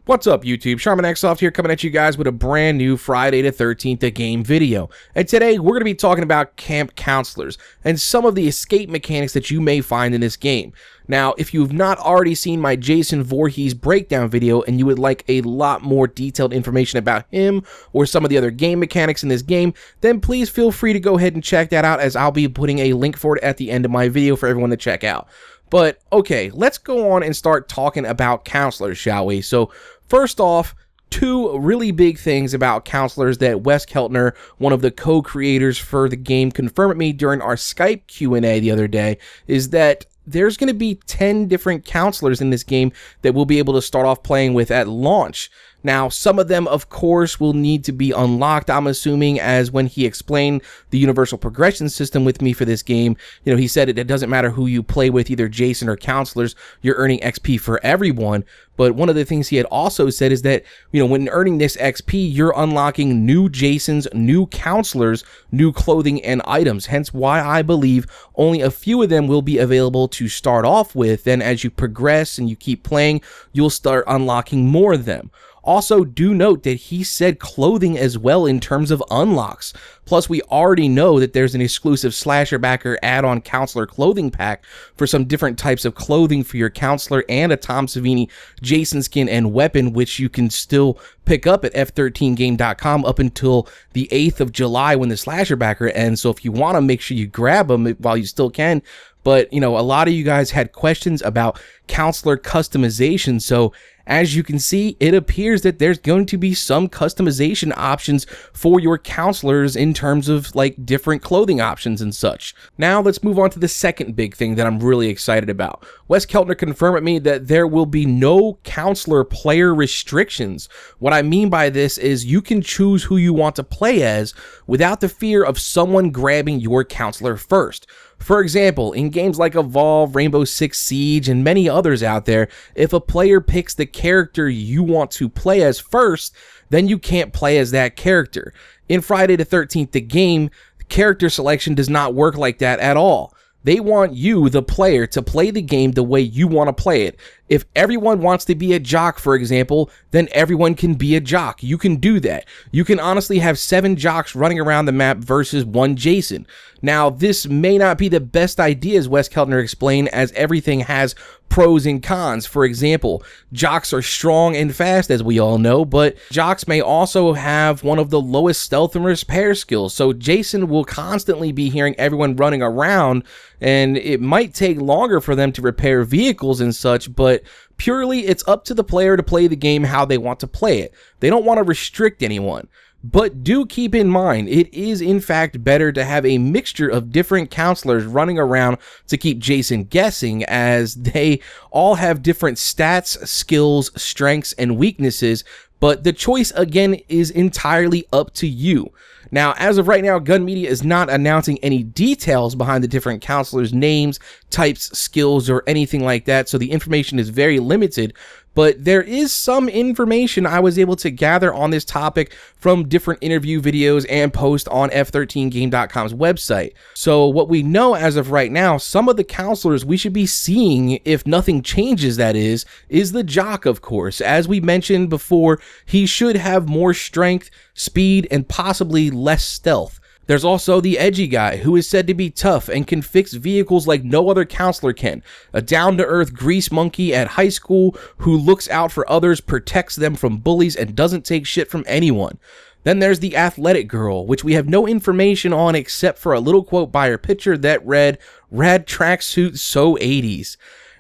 What's up, YouTube? CharminEXSoft here, coming at you guys with a brand new Friday the 13th a game video. And today we're going to be talking about camp counselors and some of the escape mechanics that you may find in this game. Now, if you've not already seen my Jason Voorhees breakdown video and you would like a lot more detailed information about him or some of the other game mechanics in this game, then please feel free to go ahead and check that out, as I'll be putting a link for it at the end of my video for everyone to check out. But okay, let's go on and start talking about counselors, shall we? So first off, two really big things about counselors that Wes Keltner, one of the co-creators for the game, confirmed with me during our Skype Q&A the other day, is that there's going to be 10 different counselors in this game that we'll be able to start off playing with at launch. Now, some of them, of course, will need to be unlocked, I'm assuming, as when he explained the universal progression system with me for this game, he said it doesn't matter who you play with, either Jason or counselors, you're earning XP for everyone. But one of the things he had also said is that, when earning this XP, you're unlocking new Jasons, new counselors, new clothing and items. Hence why I believe only a few of them will be available to start off with. Then as you progress and you keep playing, you'll start unlocking more of them. Also, do note that he said clothing as well in terms of unlocks. Plus, we already know that there's an exclusive Slasher Backer add-on counselor clothing pack for some different types of clothing for your counselor and a Tom Savini Jason skin and weapon, which you can still pick up at f13game.com up until the 8th of July when the Slasher Backer ends. So if you want to, make sure you grab them while you still can. But, a lot of you guys had questions about counselor customization. So as you can see, it appears that there's going to be some customization options for your counselors in terms of different clothing options and such. Now let's move on to the second big thing that I'm really excited about. Wes Keltner confirmed with me that there will be no counselor player restrictions. What I mean by this is you can choose who you want to play as without the fear of someone grabbing your counselor first. For example, in games like Evolve, Rainbow Six Siege, and many others out there, if a player picks the character you want to play as first, then you can't play as that character. In Friday the 13th, the game, character selection does not work like that at all. They want you, the player, to play the game the way you want to play it. If everyone wants to be a jock, for example, then everyone can be a jock. You can do that. You can honestly have 7 jocks running around the map versus 1 Jason. Now, this may not be the best idea, as Wes Keltner explained, as everything has pros and cons. For example, jocks are strong and fast, as we all know, but jocks may also have one of the lowest stealth and repair skills. So Jason will constantly be hearing everyone running around, and it might take longer for them to repair vehicles and such, but purely it's up to the player to play the game how they want to play it. They don't want to restrict anyone. But do keep in mind, it is in fact better to have a mixture of different counselors running around to keep Jason guessing, as they all have different stats, skills, strengths, and weaknesses, but the choice again is entirely up to you. Now, as of right now, Gun Media is not announcing any details behind the different counselors' names, types, skills, or anything like that, so the information is very limited. But there is some information I was able to gather on this topic from different interview videos and posts on f13game.com's website. So what we know as of right now, some of the counselors we should be seeing, if nothing changes that is the jock, of course. As we mentioned before, he should have more strength, speed, and possibly less stealth. There's also the edgy guy, who is said to be tough and can fix vehicles like no other counselor can. A down-to-earth grease monkey at high school who looks out for others, protects them from bullies, and doesn't take shit from anyone. Then there's the athletic girl, which we have no information on except for a little quote by her picture that read, "Rad tracksuit, so 80s.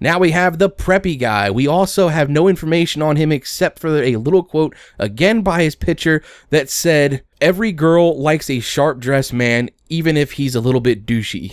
Now we have the Preppy Guy. We also have no information on him except for a little quote, again by his picture, that said, "Every girl likes a sharp-dressed man, even if he's a little bit douchey."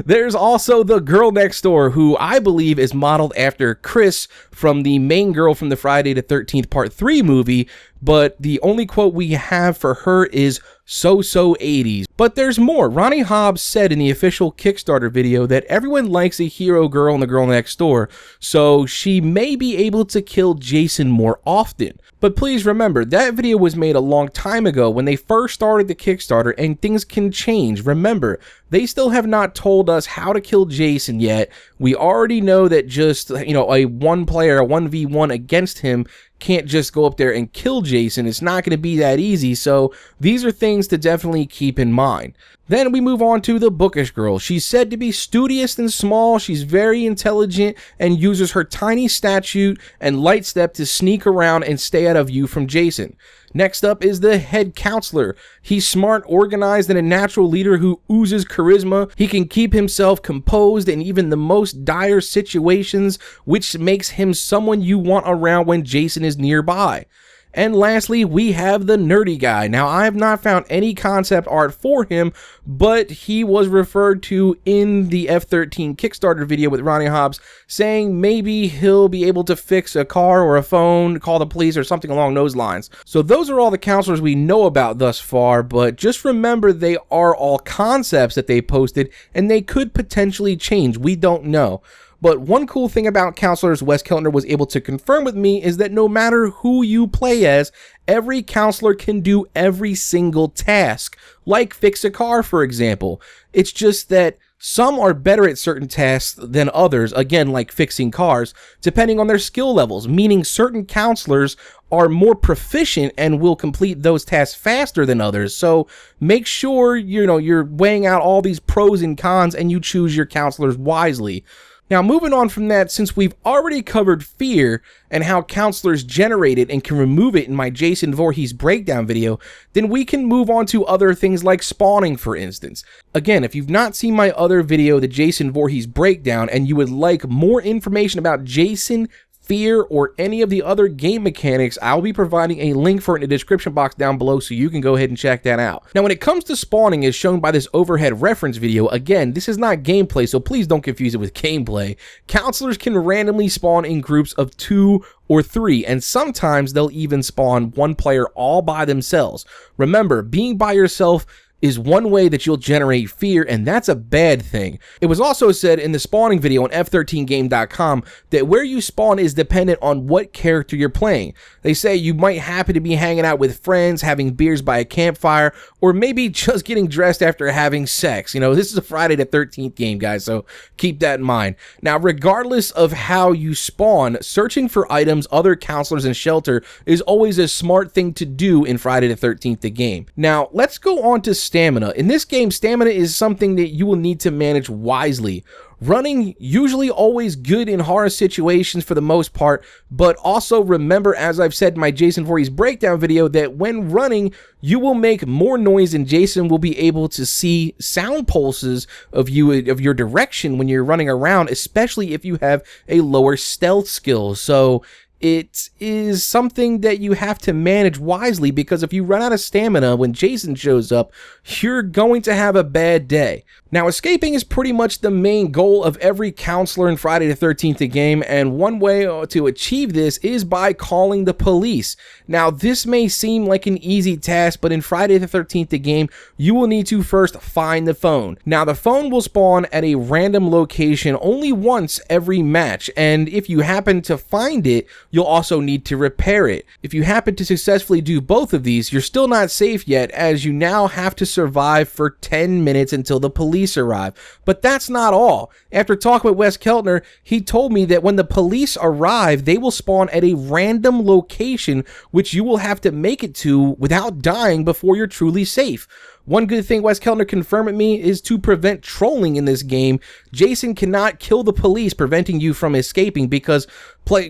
There's also the girl next door, who I believe is modeled after Chris from the main girl from the Friday the 13th Part 3 movie, but the only quote we have for her is "so 80s. But there's more. Ronnie Hobbs said in the official Kickstarter video that everyone likes a hero girl in the girl next door, so she may be able to kill Jason more often. But please remember, that video was made a long time ago when they first started the Kickstarter, and things can change. Remember, they still have not told us how to kill Jason yet. We already know that just, you know, a one player, a 1v1 against him can't just go up there and kill Jason. It's not going to be that easy, so these are things to definitely keep in mind. Then we move on to the Bookish Girl. She's said to be studious and small. She's very intelligent and uses her tiny statue and light step to sneak around and stay out of view from Jason. Next up is the head counselor. He's smart, organized, and a natural leader who oozes charisma. He can keep himself composed in even the most dire situations, which makes him someone you want around when Jason is nearby. And lastly, we have the nerdy guy. Now, I have not found any concept art for him, but he was referred to in the F13 Kickstarter video with Ronnie Hobbs, saying maybe he'll be able to fix a car or a phone, call the police, or something along those lines. So those are all the counselors we know about thus far, but just remember they are all concepts that they posted, and they could potentially change. We don't know. But one cool thing about counselors Wes Keltner was able to confirm with me is that no matter who you play as, every counselor can do every single task, like fix a car, for example. It's just that some are better at certain tasks than others, again, like fixing cars, depending on their skill levels, meaning certain counselors are more proficient and will complete those tasks faster than others. So make sure, you're weighing out all these pros and cons and you choose your counselors wisely. Now, moving on from that, since we've already covered fear and how counselors generate it and can remove it in my Jason Voorhees breakdown video, then we can move on to other things like spawning, for instance. Again, if you've not seen my other video, the Jason Voorhees breakdown, and you would like more information about Jason, fear, or any of the other game mechanics, I'll be providing a link for it in the description box down below so you can go ahead and check that out. Now, when it comes to spawning as shown by this overhead reference video, again, this is not gameplay, so please don't confuse it with gameplay. Counselors can randomly spawn in groups of 2 or 3, and sometimes they'll even spawn one player all by themselves. Remember, being by yourself is one way that you'll generate fear, and that's a bad thing. It was also said in the spawning video on F13game.com that where you spawn is dependent on what character you're playing. They say you might happen to be hanging out with friends, having beers by a campfire, or maybe just getting dressed after having sex. This is a Friday the 13th game, guys, so keep that in mind. Now, regardless of how you spawn, searching for items, other counselors, and shelter is always a smart thing to do in Friday the 13th the game. Now, let's go on to stamina. In this game, stamina is something that you will need to manage wisely. Running, usually always good in horror situations for the most part, but also remember, as I've said in my Jason Voorhees breakdown video, that when running, you will make more noise and Jason will be able to see sound pulses of your direction when you're running around, especially if you have a lower stealth skill. So it is something that you have to manage wisely, because if you run out of stamina when Jason shows up, you're going to have a bad day. Now, escaping is pretty much the main goal of every counselor in Friday the 13th the game, and one way to achieve this is by calling the police. Now, this may seem like an easy task, but in Friday the 13th the game, you will need to first find the phone. Now, the phone will spawn at a random location only once every match, and if you happen to find it, you'll also need to repair it. If you happen to successfully do both of these, you're still not safe yet, as you now have to survive for 10 minutes until the police arrive. But that's not all. After talking with Wes Keltner, he told me that when the police arrive, they will spawn at a random location which you will have to make it to without dying before you're truly safe. One good thing Wes Keltner confirmed with me is to prevent trolling in this game. Jason cannot kill the police, preventing you from escaping, because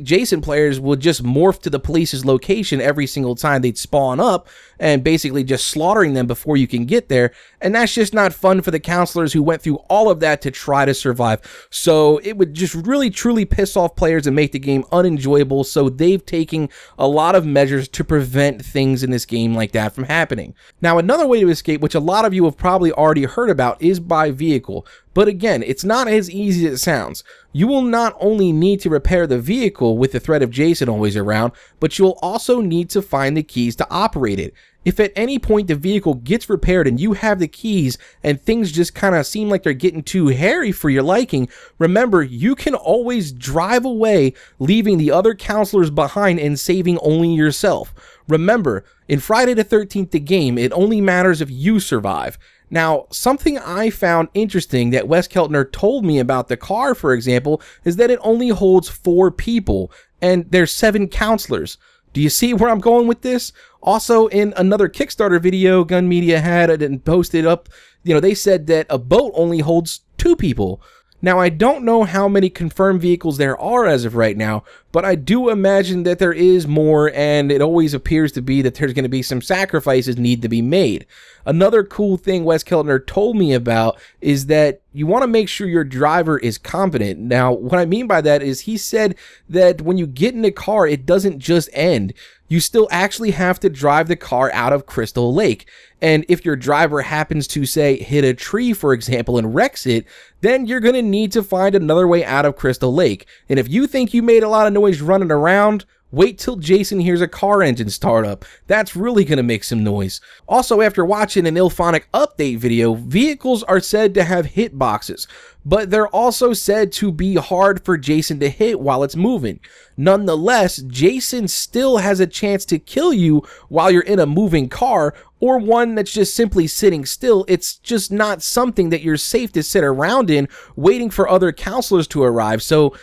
Jason players would just morph to the police's location every single time they'd spawn up, and basically just slaughtering them before you can get there. And that's just not fun for the counselors who went through all of that to try to survive. So it would just really truly piss off players and make the game unenjoyable. So they've taken a lot of measures to prevent things in this game like that from happening. Now, another way to escape, which a lot of you have probably already heard about, is by vehicle. But again, it's not as easy as it sounds. You will not only need to repair the vehicle with the threat of Jason always around, but you'll also need to find the keys to operate it. If at any point the vehicle gets repaired and you have the keys and things just kind of seem like they're getting too hairy for your liking, remember, you can always drive away, leaving the other counselors behind and saving only yourself. Remember, in Friday the 13th, the game, it only matters if you survive. Now, something I found interesting that Wes Keltner told me about the car, for example, is that it only holds 4 people, and there's 7 counselors. Do you see where I'm going with this? Also, in another Kickstarter video Gun Media had and posted up, they said that a boat only holds 2 people. Now, I don't know how many confirmed vehicles there are as of right now, but I do imagine that there is more, and it always appears to be that there's going to be some sacrifices need to be made. Another cool thing Wes Keltner told me about is that you want to make sure your driver is competent. Now, what I mean by that is he said that when you get in a car, it doesn't just end. You still actually have to drive the car out of Crystal Lake. And if your driver happens to, say, hit a tree, for example, and wrecks it, then you're going to need to find another way out of Crystal Lake. And if you think you made a lot of noise running around, wait till Jason hears a car engine start up. That's really going to make some noise. Also, after watching an IllFonic update video, vehicles are said to have hitboxes, but they're also said to be hard for Jason to hit while it's moving. Nonetheless, Jason still has a chance to kill you while you're in a moving car, or one that's just simply sitting still. It's just not something that you're safe to sit around in waiting for other counselors to arrive. So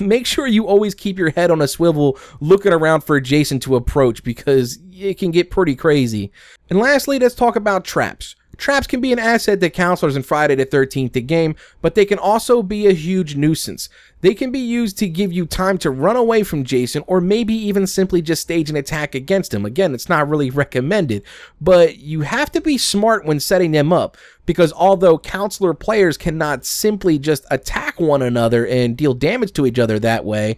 make sure you always keep your head on a swivel looking around for Jason to approach, because it can get pretty crazy. And lastly, let's talk about traps. Traps can be an asset to counselors in Friday the 13th, the game, but they can also be a huge nuisance. They can be used to give you time to run away from Jason, or maybe even simply just stage an attack against him. Again, it's not really recommended, but you have to be smart when setting them up, because although counselor players cannot simply just attack one another and deal damage to each other that way,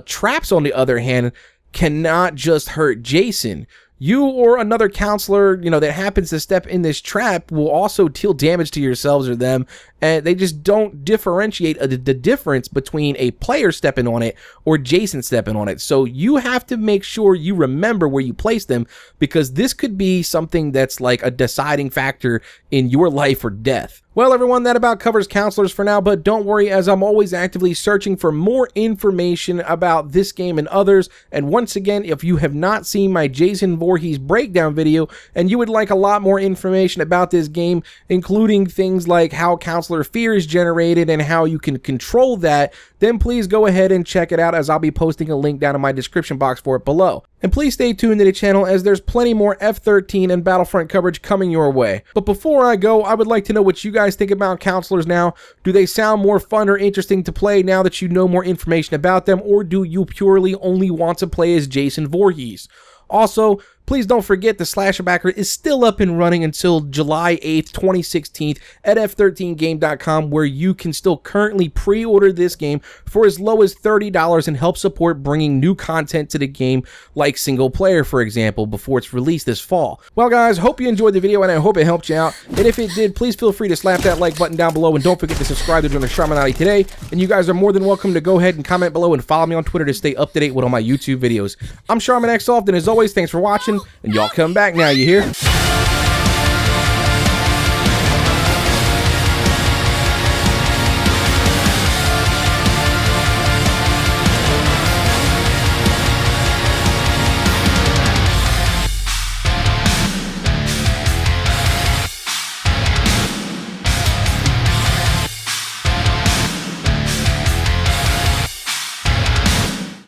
traps, on the other hand, cannot just hurt Jason. You or another counselor, that happens to step in this trap will also deal damage to yourselves or them, and they just don't differentiate the difference between a player stepping on it or Jason stepping on it. So you have to make sure you remember where you place them, because this could be something that's like a deciding factor in your life or death. Well, everyone, that about covers counselors for now, but don't worry, as I'm always actively searching for more information about this game and others. And once again, if you have not seen my Jason Voorhees breakdown video and you would like a lot more information about this game, including things like how counselor fear is generated and how you can control that, then please go ahead and check it out, as I'll be posting a link down in my description box for it below. And please stay tuned to the channel, as there's plenty more F-13 and Battlefront coverage coming your way. But before I go, I would like to know what you guys think about counselors now. Do they sound more fun or interesting to play now that you know more information about them, or do you purely only want to play as Jason Voorhees? Also, please don't forget the Slasher Backer is still up and running until July 8th, 2016 at F13game.com, where you can still currently pre-order this game for as low as $30 and help support bringing new content to the game, like single player, for example, before it's released this fall. Well, guys, hope you enjoyed the video, and I hope it helped you out. And if it did, please feel free to slap that like button down below, and don't forget to subscribe to join the Charmin today. And you guys are more than welcome to go ahead and comment below and follow me on Twitter to stay up to date with all my YouTube videos. I'm CharminEXSoft, and as always, thanks for watching. And y'all come back now, you hear?